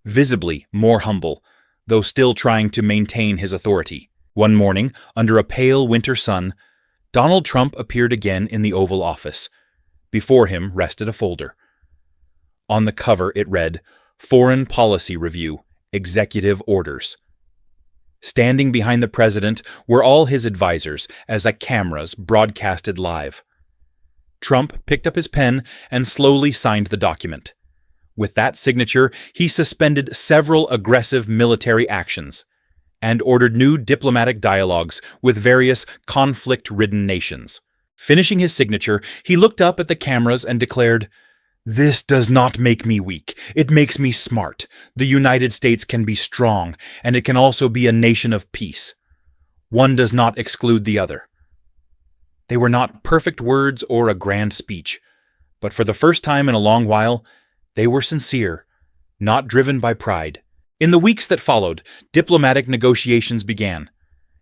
Speaker 1: visibly more humble, though still trying to maintain his authority. One morning, under a pale winter sun, Donald Trump appeared again in the Oval Office. Before him rested a folder. On the cover it read, "Foreign Policy Review, Executive Orders." Standing behind the president were all his advisors as cameras broadcasted live. Trump picked up his pen and slowly signed the document. With that signature, he suspended several aggressive military actions and ordered new diplomatic dialogues with various conflict-ridden nations. Finishing his signature, he looked up at the cameras and declared, "This does not make me weak. It makes me smart. The United States can be strong, and it can also be a nation of peace. One does not exclude the other." They were not perfect words or a grand speech, but for the first time in a long while, they were sincere, not driven by pride. In the weeks that followed, diplomatic negotiations began.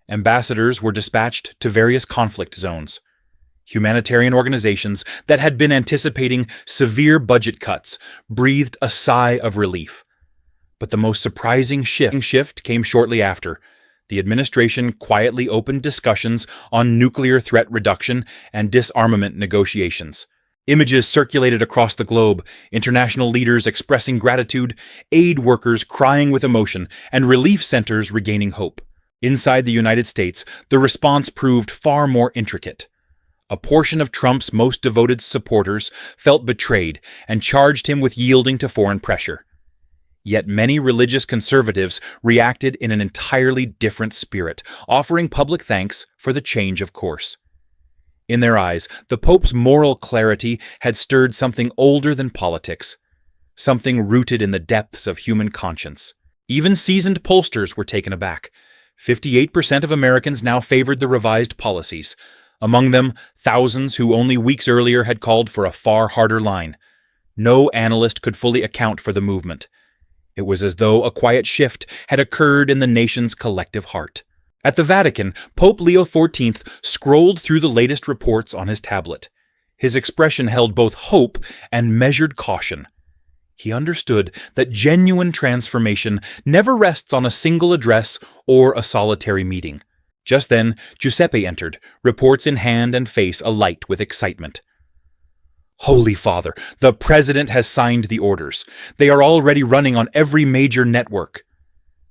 Speaker 1: Ambassadors were dispatched to various conflict zones. Humanitarian organizations that had been anticipating severe budget cuts breathed a sigh of relief. But the most surprising shift came shortly after. The administration quietly opened discussions on nuclear threat reduction and disarmament negotiations. Images circulated across the globe, international leaders expressing gratitude, aid workers crying with emotion, and relief centers regaining hope. Inside the United States, the response proved far more intricate. A portion of Trump's most devoted supporters felt betrayed and charged him with yielding to foreign pressure. Yet many religious conservatives reacted in an entirely different spirit, offering public thanks for the change of course. In their eyes, the Pope's moral clarity had stirred something older than politics, something rooted in the depths of human conscience. Even seasoned pollsters were taken aback. 58% of Americans now favored the revised policies. Among them, thousands who only weeks earlier had called for a far harder line. No analyst could fully account for the movement. It was as though a quiet shift had occurred in the nation's collective heart. At the Vatican, Pope Leo XIV scrolled through the latest reports on his tablet. His expression held both hope and measured caution. He understood that genuine transformation never rests on a single address or a solitary meeting. Just then, Giuseppe entered, reports in hand and face alight with excitement. "Holy Father, the President has signed the orders. They are already running on every major network."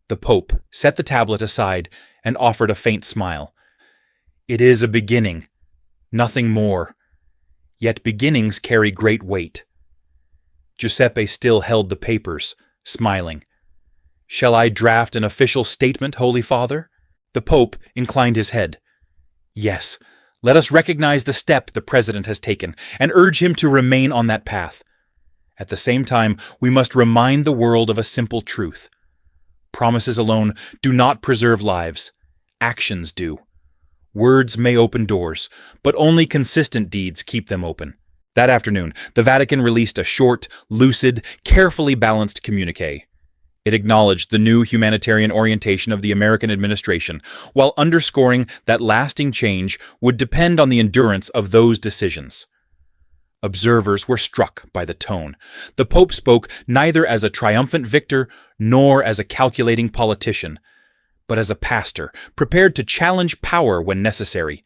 Speaker 1: The Pope set the tablet aside and offered a faint smile. "It is a beginning, nothing more. Yet beginnings carry great weight." Giuseppe still held the papers, smiling. "Shall I draft an official statement, Holy Father?" The Pope inclined his head. "Yes, let us recognize the step the President has taken and urge him to remain on that path. At the same time, we must remind the world of a simple truth. Promises alone do not preserve lives. Actions do. Words may open doors, but only consistent deeds keep them open." That afternoon, the Vatican released a short, lucid, carefully balanced communiqué. It acknowledged the new humanitarian orientation of the American administration, while underscoring that lasting change would depend on the endurance of those decisions. Observers were struck by the tone. The Pope spoke neither as a triumphant victor nor as a calculating politician, but as a pastor, prepared to challenge power when necessary,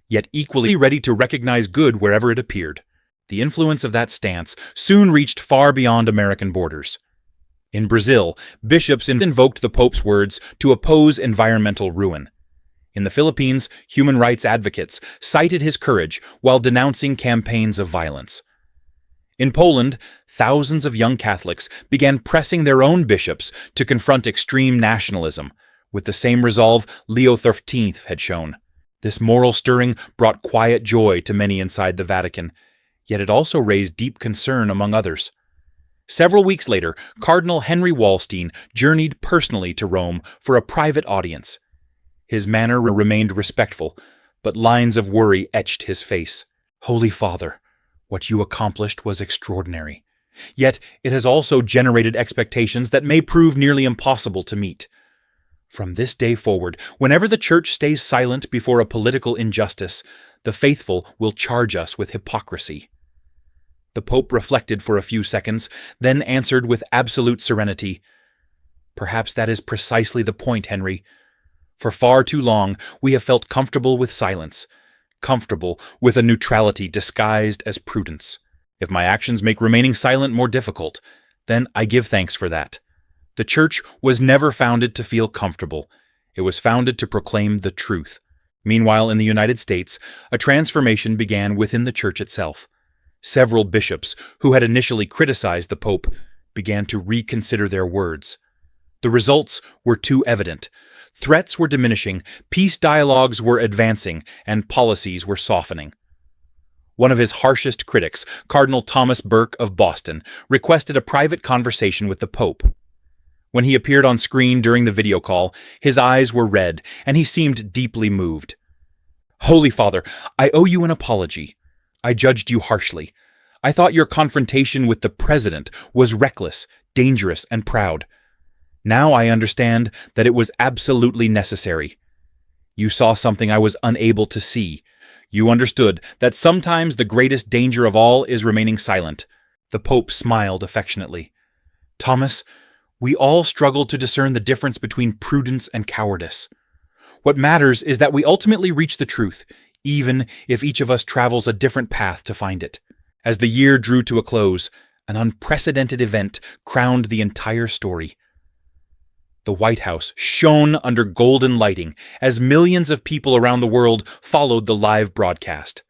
Speaker 1: yet equally ready to recognize good wherever it appeared. The influence of that stance soon reached far beyond American borders. In Brazil, bishops invoked the Pope's words to oppose environmental ruin. In the Philippines, human rights advocates cited his courage while denouncing campaigns of violence. In Poland, thousands of young Catholics began pressing their own bishops to confront extreme nationalism, with the same resolve Leo XIII had shown. This moral stirring brought quiet joy to many inside the Vatican, yet it also raised deep concern among others. Several weeks later, Cardinal Henry Wallstein journeyed personally to Rome for a private audience. His manner remained respectful, but lines of worry etched his face. "Holy Father, what you accomplished was extraordinary. Yet it has also generated expectations that may prove nearly impossible to meet. From this day forward, whenever the Church stays silent before a political injustice, the faithful will charge us with hypocrisy." The Pope reflected for a few seconds, then answered with absolute serenity, "Perhaps that is precisely the point, Henry. For far too long, we have felt comfortable with silence, comfortable with a neutrality disguised as prudence. If my actions make remaining silent more difficult, then I give thanks for that. The Church was never founded to feel comfortable. It was founded to proclaim the truth." Meanwhile, in the United States, a transformation began within the Church itself. Several bishops, who had initially criticized the Pope, began to reconsider their words. The results were too evident. Threats were diminishing, peace dialogues were advancing, and policies were softening. One of his harshest critics, Cardinal Thomas Burke of Boston, requested a private conversation with the Pope. When he appeared on screen during the video call, his eyes were red, and he seemed deeply moved. "Holy Father, I owe you an apology. I judged you harshly. I thought your confrontation with the President was reckless, dangerous, and proud. Now I understand that it was absolutely necessary. You saw something I was unable to see. You understood that sometimes the greatest danger of all is remaining silent." The Pope smiled affectionately. "Thomas, we all struggle to discern the difference between prudence and cowardice. What matters is that we ultimately reach the truth, even if each of us travels a different path to find it." As the year drew to a close, an unprecedented event crowned the entire story. The White House shone under golden lighting as millions of people around the world followed the live broadcast.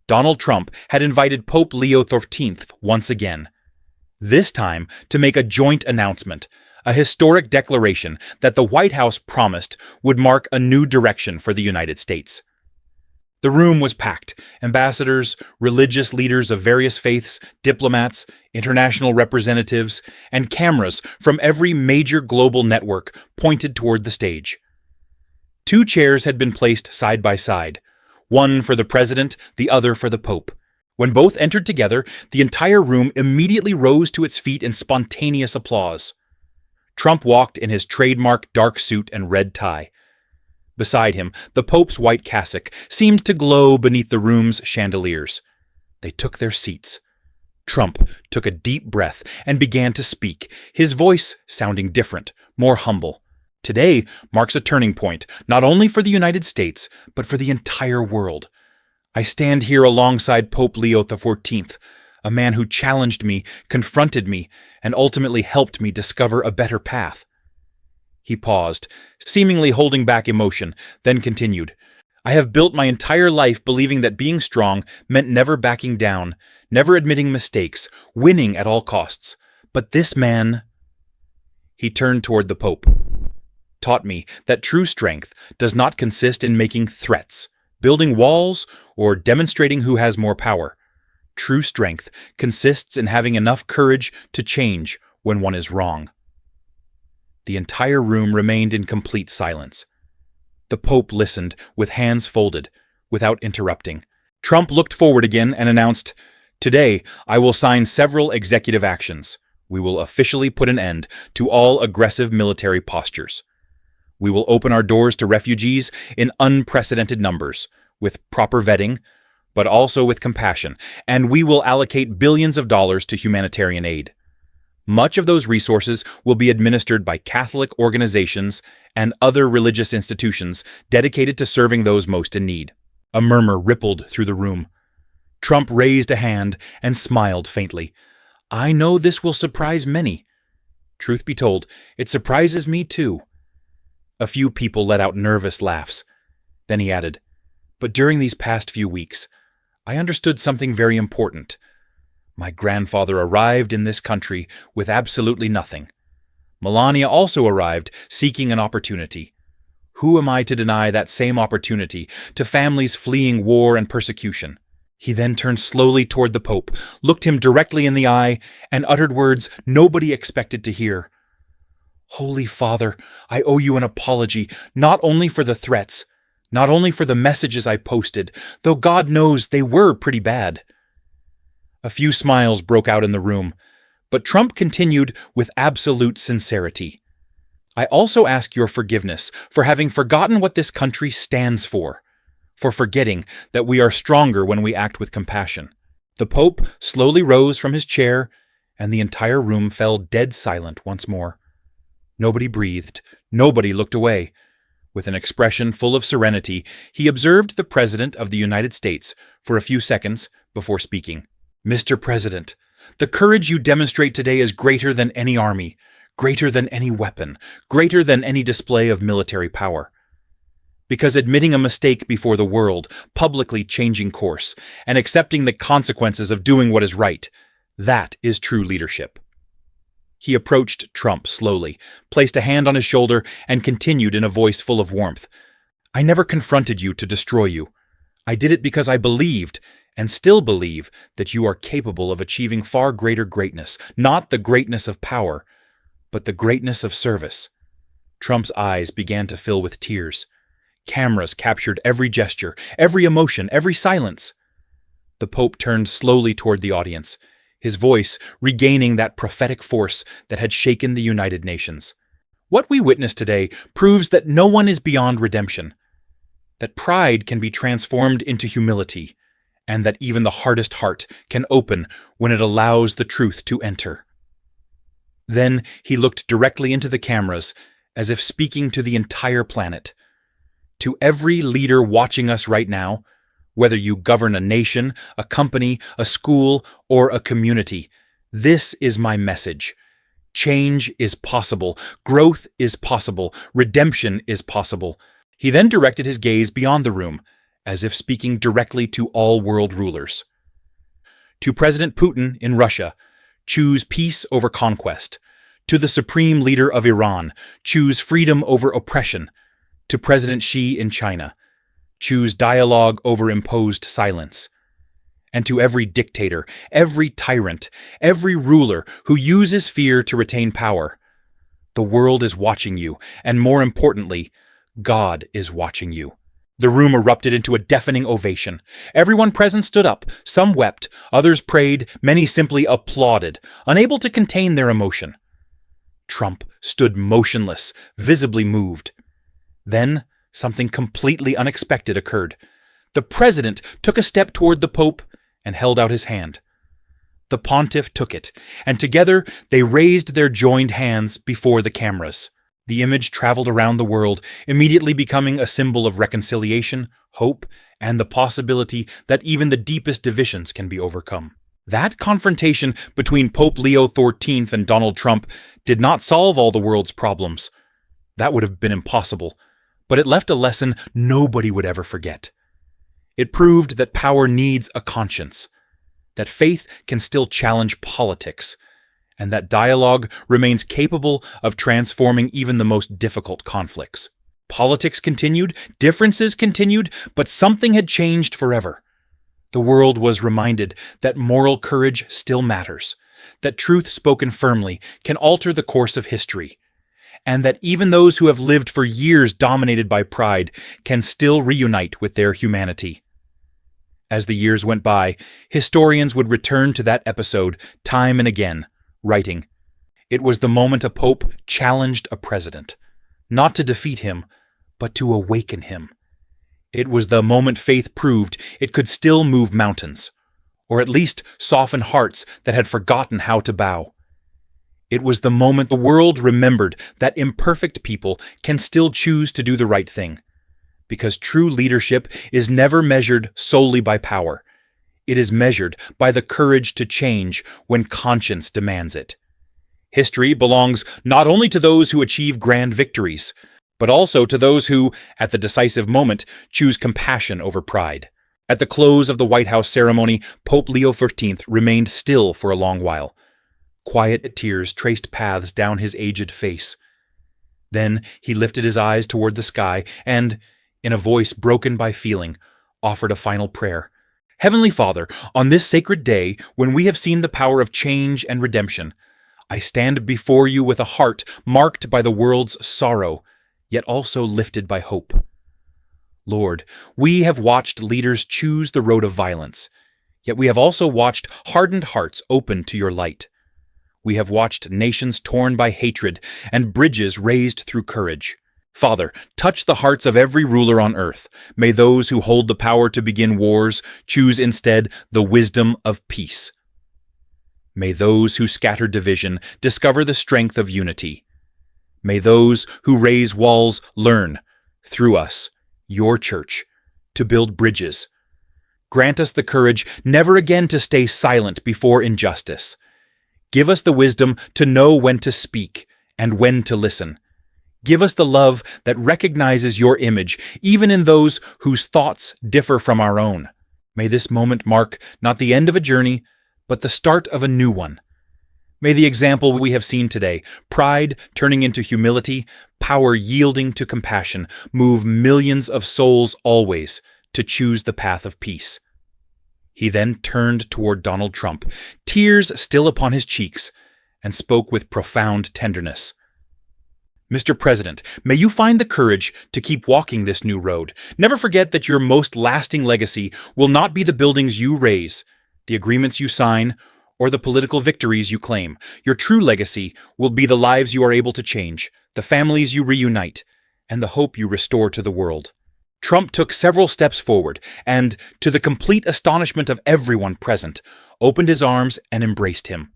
Speaker 1: Donald Trump had invited Pope Leo XIV once again, this time to make a joint announcement, a historic declaration that the White House promised would mark a new direction for the United States. The room was packed. Ambassadors, religious leaders of various faiths, diplomats, international representatives, and cameras from every major global network pointed toward the stage. 2 chairs had been placed side by side, one for the president, the other for the Pope. When both entered together, the entire room immediately rose to its feet in spontaneous applause. Trump walked in his trademark dark suit and red tie. Beside him, the Pope's white cassock seemed to glow beneath the room's chandeliers. They took their seats. Trump took a deep breath and began to speak, his voice sounding different, more humble. "Today marks a turning point, not only for the United States, but for the entire world. I stand here alongside Pope Leo XIV, a man who challenged me, confronted me, and ultimately helped me discover a better path." He paused, seemingly holding back emotion, then continued, "I have built my entire life believing that being strong meant never backing down, never admitting mistakes, winning at all costs. But this man," he turned toward the Pope, "taught me that true strength does not consist in making threats, building walls, or demonstrating who has more power. True strength consists in having enough courage to change when one is wrong." The entire room remained in complete silence. The Pope listened, with hands folded, without interrupting. Trump looked forward again and announced, "Today, I will sign several executive actions. We will officially put an end to all aggressive military postures. We will open our doors to refugees in unprecedented numbers, with proper vetting, but also with compassion, and we will allocate billions of dollars to humanitarian aid. Much of those resources will be administered by Catholic organizations and other religious institutions dedicated to serving those most in need. A murmur rippled through the room. Trump raised a hand and smiled faintly. I know this will surprise many. Truth be told, it surprises me too. A few people let out nervous laughs. Then he added, but during these past few weeks, I understood something very important. My grandfather arrived in this country with absolutely nothing. Melania also arrived seeking an opportunity. Who am I to deny that same opportunity to families fleeing war and persecution? He then turned slowly toward the Pope, looked him directly in the eye, and uttered words nobody expected to hear. Holy Father, I owe you an apology, not only for the threats, not only for the messages I posted, though God knows they were pretty bad. A few smiles broke out in the room, but Trump continued with absolute sincerity. I also ask your forgiveness for having forgotten what this country stands for forgetting that we are stronger when we act with compassion. The Pope slowly rose from his chair, and the entire room fell dead silent once more. Nobody breathed, nobody looked away. With an expression full of serenity, he observed the President of the United States for a few seconds before speaking. Mr. President, the courage you demonstrate today is greater than any army, greater than any weapon, greater than any display of military power. Because admitting a mistake before the world, publicly changing course, and accepting the consequences of doing what is right, that is true leadership. He approached Trump slowly, placed a hand on his shoulder, and continued in a voice full of warmth. I never confronted you to destroy you. I did it because I believed, and still believe, that you are capable of achieving far greater greatness, not the greatness of power, but the greatness of service. Trump's eyes began to fill with tears. Cameras captured every gesture, every emotion, every silence. The Pope turned slowly toward the audience, his voice regaining that prophetic force that had shaken the United Nations. What we witness today proves that no one is beyond redemption, that pride can be transformed into humility, and that even the hardest heart can open when it allows the truth to enter. Then he looked directly into the cameras, as if speaking to the entire planet. To every leader watching us right now, whether you govern a nation, a company, a school, or a community, this is my message. Change is possible. Growth is possible. Redemption is possible. He then directed his gaze beyond the room, as if speaking directly to all world rulers. To President Putin in Russia, choose peace over conquest. To the supreme leader of Iran, choose freedom over oppression. To President Xi in China, choose dialogue over imposed silence. And to every dictator, every tyrant, every ruler who uses fear to retain power, the world is watching you, and more importantly, God is watching you. The room erupted into a deafening ovation. Everyone present stood up. Some wept, others prayed, many simply applauded, unable to contain their emotion. Trump stood motionless, visibly moved. Then, something completely unexpected occurred. The president took a step toward the Pope and held out his hand. The pontiff took it, and together they raised their joined hands before the cameras. The image traveled around the world, immediately becoming a symbol of reconciliation, hope, and the possibility that even the deepest divisions can be overcome. That confrontation between Pope Leo XIV and Donald Trump did not solve all the world's problems. That would have been impossible. But it left a lesson nobody would ever forget. It proved that power needs a conscience, that faith can still challenge politics, and that dialogue remains capable of transforming even the most difficult conflicts. Politics continued, differences continued, but something had changed forever. The world was reminded that moral courage still matters, that truth spoken firmly can alter the course of history, and that even those who have lived for years dominated by pride can still reunite with their humanity. As the years went by, historians would return to that episode time and again, writing, "It was the moment a pope challenged a president, not to defeat him, but to awaken him. It was the moment faith proved it could still move mountains, or at least soften hearts that had forgotten how to bow. It was the moment the world remembered that imperfect people can still choose to do the right thing. Because true leadership is never measured solely by power. It is measured by the courage to change when conscience demands it. History belongs not only to those who achieve grand victories, but also to those who, at the decisive moment, choose compassion over pride. At the close of the White House ceremony, Pope Leo XIV remained still for a long while. Quiet tears traced paths down his aged face. Then he lifted his eyes toward the sky and, in a voice broken by feeling, offered a final prayer. Heavenly Father, on this sacred day, when we have seen the power of change and redemption, I stand before you with a heart marked by the world's sorrow, yet also lifted by hope. Lord, we have watched leaders choose the road of violence, yet we have also watched hardened hearts open to your light. We have watched nations torn by hatred and bridges raised through courage. Father, touch the hearts of every ruler on earth. May those who hold the power to begin wars choose instead the wisdom of peace. May those who scatter division discover the strength of unity. May those who raise walls learn, through us, your church, to build bridges. Grant us the courage never again to stay silent before injustice. Give us the wisdom to know when to speak and when to listen. Give us the love that recognizes your image, even in those whose thoughts differ from our own. May this moment mark not the end of a journey, but the start of a new one. May the example we have seen today, pride turning into humility, power yielding to compassion, move millions of souls always to choose the path of peace. He then turned toward Donald Trump, tears still upon his cheeks, and spoke with profound tenderness. Mr. President, may you find the courage to keep walking this new road. Never forget that your most lasting legacy will not be the buildings you raise, the agreements you sign, or the political victories you claim. Your true legacy will be the lives you are able to change, the families you reunite, and the hope you restore to the world. Trump took several steps forward and, to the complete astonishment of everyone present, opened his arms and embraced him.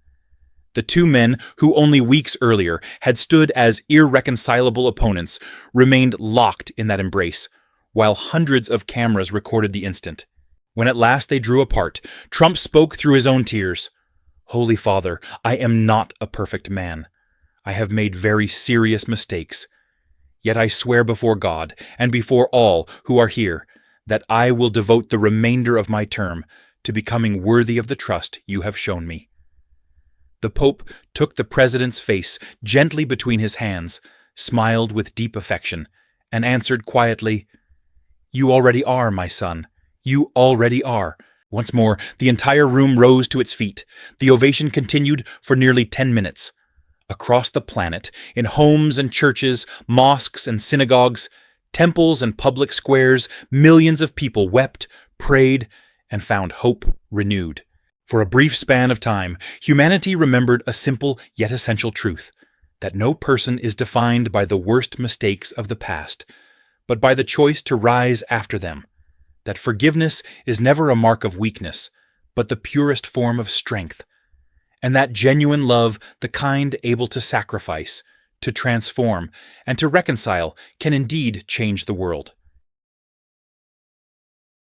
Speaker 1: The two men who only weeks earlier had stood as irreconcilable opponents remained locked in that embrace, while hundreds of cameras recorded the instant. When at last they drew apart, Trump spoke through his own tears. "Holy Father, I am not a perfect man. I have made very serious mistakes. Yet I swear before God and before all who are here that I will devote the remainder of my term to becoming worthy of the trust you have shown me." The Pope took the President's face gently between his hands, smiled with deep affection, and answered quietly, "You already are, my son. You already are." Once more, the entire room rose to its feet. The ovation continued for nearly 10 minutes. Across the planet, in homes and churches, mosques and synagogues, temples and public squares, millions of people wept, prayed, and found hope renewed. For a brief span of time, humanity remembered a simple yet essential truth, that no person is defined by the worst mistakes of the past, but by the choice to rise after them, that forgiveness is never a mark of weakness, but the purest form of strength, and that genuine love, the kind able to sacrifice, to transform, and to reconcile, can indeed change the world.